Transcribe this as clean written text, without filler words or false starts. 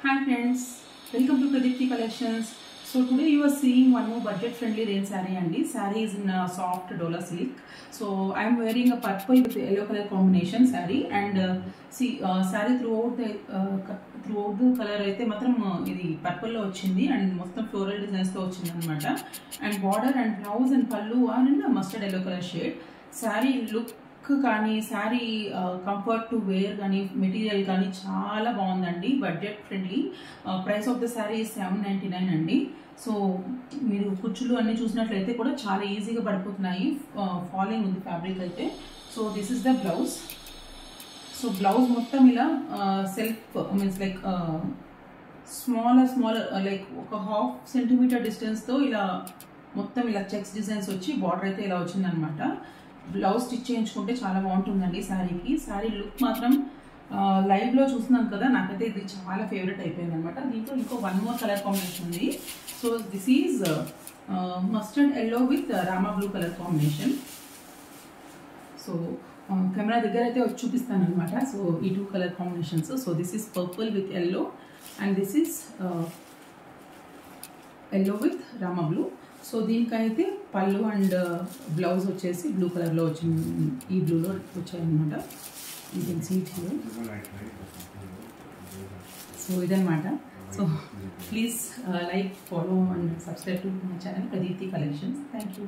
Hi friends, welcome to Pradipti Collections. So today you are seeing one more budget friendly range saree and this saree is in a soft Dola silk. So I am wearing a purple with yellow color combination saree and saree throughout the color అయితే మాత్రం ఇది purple లో వచ్చింది and మొత్తం floral designs తో వచ్చింది అన్నమాట and border and blouse and pallu and mustard yellow colour shade saree look కానీ సారీ కంఫర్ట్ టు వేర్ కానీ మెటీరియల్ కానీ చాలా బాగుందండి budget friendly price of the saree $799 అండి సో మీరు కుచ్చులు అన్ని చూసినట్లయితే కూడా చాలా ఈజీగా పడిపోతున్నాయి ఫాలింగ్ ఉంది ఫ్యాబ్రిక్ అయితే so this is the blouse so blouse మొత్తం ఇలా self means like small like ఒక 1/2 సెంటీమీటర్ డిస్టెన్స్తో ఇలా మొత్తం ఇలా చెక్స్ డిజైన్స్ వచ్చి బార్డర్ అయితే ఇలా వచ్చిందనమాట బ్లౌజ్ స్టిచ్ చేయించుకుంటే చాలా బాగుంటుందండి శారీకి శారీ లుక్ మాత్రం లైవ్లో చూస్తున్నాను కదా నాకైతే ఇది చాలా ఫేవరెట్ అయిపోయింది అనమాట దీంట్లో ఇంకో వన్ మోర్ కలర్ కాంబినేషన్ ఉంది so this is mustard yellow with Rama blue colour combination so camera దగ్గర అయితే వచ్చి చూపిస్తాను అనమాట సో ఈ 2 colour combinations so this is purple with yellow and this is yellow with Rama blue so దీనికైతే పళ్ళు and blouse వచ్చేసి బ్లూ కలర్లో వచ్చింది ఈ బ్లూలో వచ్చాయన్నమాట you can see it here so ఇదన్నమాట so please like follow and subscribe to my channel Pradeepthi collections thank you